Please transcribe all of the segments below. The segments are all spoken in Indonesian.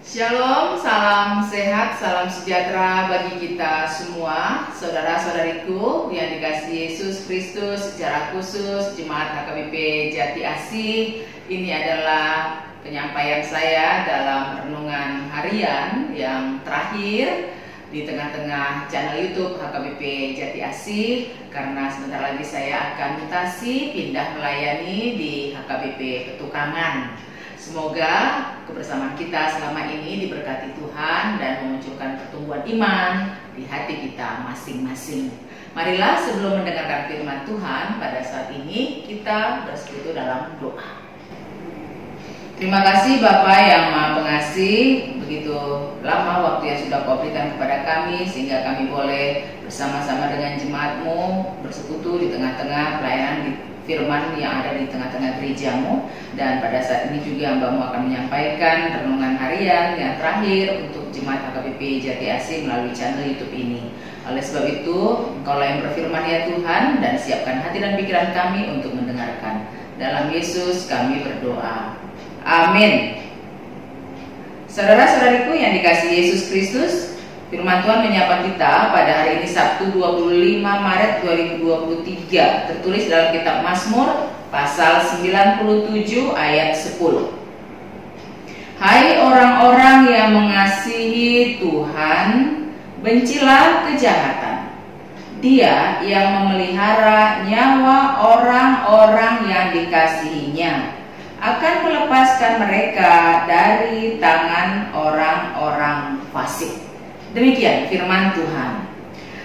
Shalom, salam sehat, salam sejahtera bagi kita semua, saudara-saudariku yang dikasihi Yesus Kristus. Secara khusus Jemaat HKBP Jati Asih, ini adalah penyampaian saya dalam renungan harian yang terakhir di tengah-tengah channel YouTube HKBP Jati Asih, karena sebentar lagi saya akan mutasi pindah melayani di HKBP Petukangan. Semoga kebersamaan kita selama ini diberkati Tuhan dan memunculkan pertumbuhan iman di hati kita masing-masing. Marilah sebelum mendengarkan firman Tuhan pada saat ini kita bersekutu dalam doa. Terima kasih Bapak yang Maha Pengasih, begitu lama waktu yang sudah Kau berikan kepada kami sehingga kami boleh bersama-sama dengan jemaat-Mu bersekutu di tengah-tengah pelayanan di firman yang ada di tengah-tengah gereja-Mu. Dan pada saat ini juga Hamba-Mu akan menyampaikan renungan harian yang terakhir untuk Jemaat HKBP Jati Asih melalui channel YouTube ini. Oleh sebab itu, Engkaulah yang berfirman ya Tuhan, dan siapkan hati dan pikiran kami untuk mendengarkan. Dalam Yesus kami berdoa. Amin. Saudara-saudariku yang dikasihi Yesus Kristus, firman Tuhan menyapa kita pada hari ini Sabtu 25 Maret 2023, tertulis dalam kitab Mazmur pasal 97 ayat 10. Hai orang-orang yang mengasihi Tuhan, bencilah kejahatan. Dia yang memelihara nyawa orang-orang yang dikasihinya akan melepaskan mereka dari tangan orang-orang fasik. Demikian firman Tuhan.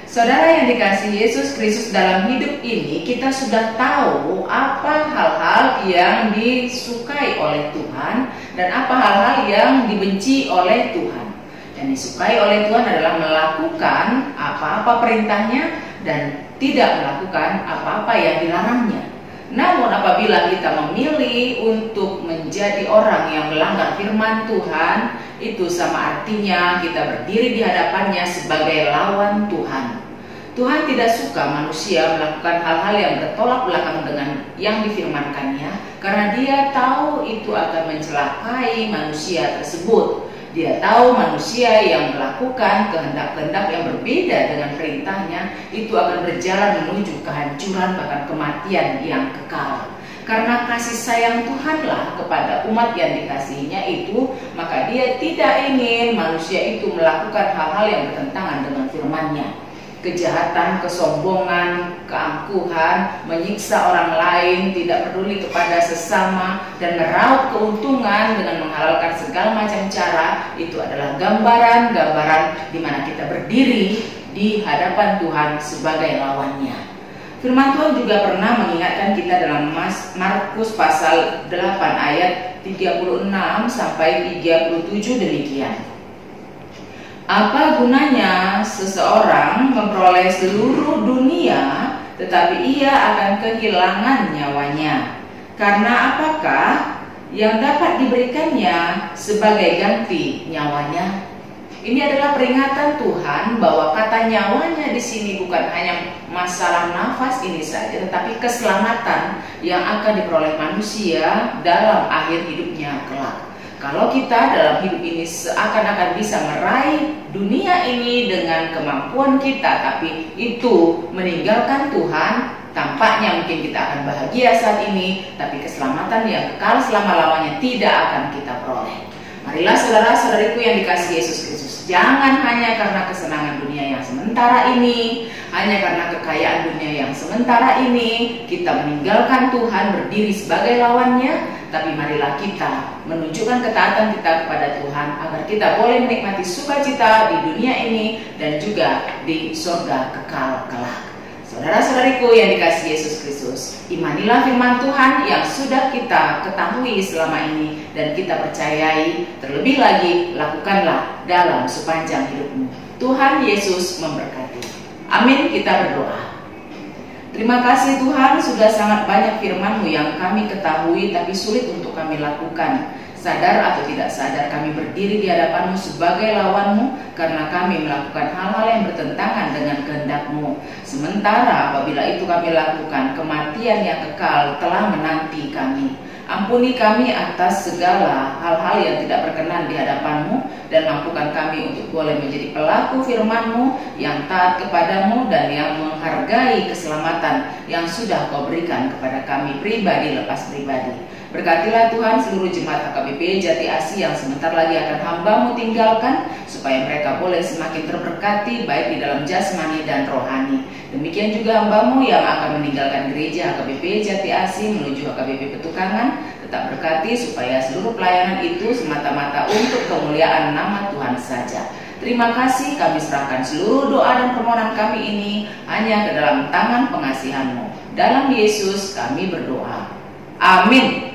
Saudara yang dikasihi Yesus Kristus, dalam hidup ini kita sudah tahu apa hal-hal yang disukai oleh Tuhan dan apa hal-hal yang dibenci oleh Tuhan. Yang disukai oleh Tuhan adalah melakukan apa-apa perintahnya dan tidak melakukan apa-apa yang dilarangnya. Namun apabila kita memilih untuk menjadi orang yang melanggar firman Tuhan, itu sama artinya kita berdiri di hadapannya sebagai lawan Tuhan. Tuhan tidak suka manusia melakukan hal-hal yang bertolak belakang dengan yang difirmankannya, karena Dia tahu itu akan mencelakai manusia tersebut. Dia tahu manusia yang melakukan kehendak-kehendak yang berbeda dengan perintahnya itu akan berjalan menuju kehancuran bahkan kematian yang kekal. Karena kasih sayang Tuhanlah kepada umat yang dikasihinya itu, maka Dia tidak ingin manusia itu melakukan hal-hal yang bertentangan dengan firman-Nya. Kejahatan, kesombongan, keangkuhan, menyiksa orang lain, tidak peduli kepada sesama, dan meraup keuntungan dengan menghalalkan segala macam cara, itu adalah gambaran-gambaran di mana kita berdiri di hadapan Tuhan sebagai lawannya. Firman Tuhan juga pernah mengingatkan kita dalam Markus pasal 8 ayat 36 sampai 37 demikian. Apa gunanya seseorang memperoleh seluruh dunia tetapi ia akan kehilangan nyawanya? Karena apakah yang dapat diberikannya sebagai ganti nyawanya? Ini adalah peringatan Tuhan bahwa kata nyawanya di sini bukan hanya masalah nafas ini saja, tetapi keselamatan yang akan diperoleh manusia dalam akhir hidupnya kelak. Kalau kita dalam hidup ini seakan-akan bisa meraih dunia ini dengan kemampuan kita, tapi itu meninggalkan Tuhan, tampaknya mungkin kita akan bahagia saat ini, tapi keselamatan yang kekal selama-lamanya tidak akan kita peroleh. Marilah saudara-saudariku yang dikasihi Yesus Kristus, jangan hanya karena kesenangan dunia yang sementara ini, hanya karena kekayaan dunia yang sementara ini, kita meninggalkan Tuhan, berdiri sebagai lawannya. Tapi marilah kita menunjukkan ketaatan kita kepada Tuhan agar kita boleh menikmati sukacita di dunia ini dan juga di surga kekal kelak. Saudara-saudariku yang dikasihi Yesus Kristus, imanilah firman Tuhan yang sudah kita ketahui selama ini dan kita percayai, terlebih lagi lakukanlah dalam sepanjang hidupmu. Tuhan Yesus memberkati. Amin, kita berdoa. Terima kasih Tuhan, sudah sangat banyak firman-Mu yang kami ketahui tapi sulit untuk kami lakukan. Sadar atau tidak sadar kami berdiri di hadapan-Mu sebagai lawan-Mu karena kami melakukan hal-hal yang bertentangan dengan kehendak-Mu. Sementara apabila itu kami lakukan, kematian yang kekal telah menanti kami. Ampuni kami atas segala hal-hal yang tidak berkenan di hadapan-Mu, dan mampukan kami untuk boleh menjadi pelaku firman-Mu yang taat kepadamu dan yang menghargai keselamatan yang sudah Kau berikan kepada kami pribadi lepas pribadi. Berkatilah Tuhan seluruh jemaat HKBP Jati Asih yang sebentar lagi akan hamba-Mu tinggalkan, supaya mereka boleh semakin terberkati baik di dalam jasmani dan rohani. Demikian juga hamba-Mu yang akan meninggalkan gereja HKBP Jati Asih menuju HKBP Petukangan, tetap berkati supaya seluruh pelayanan itu semata-mata untuk kemuliaan nama Tuhan saja. Terima kasih, kami serahkan seluruh doa dan permohonan kami ini hanya ke dalam tangan pengasihan-Mu. Dalam Yesus kami berdoa. Amin.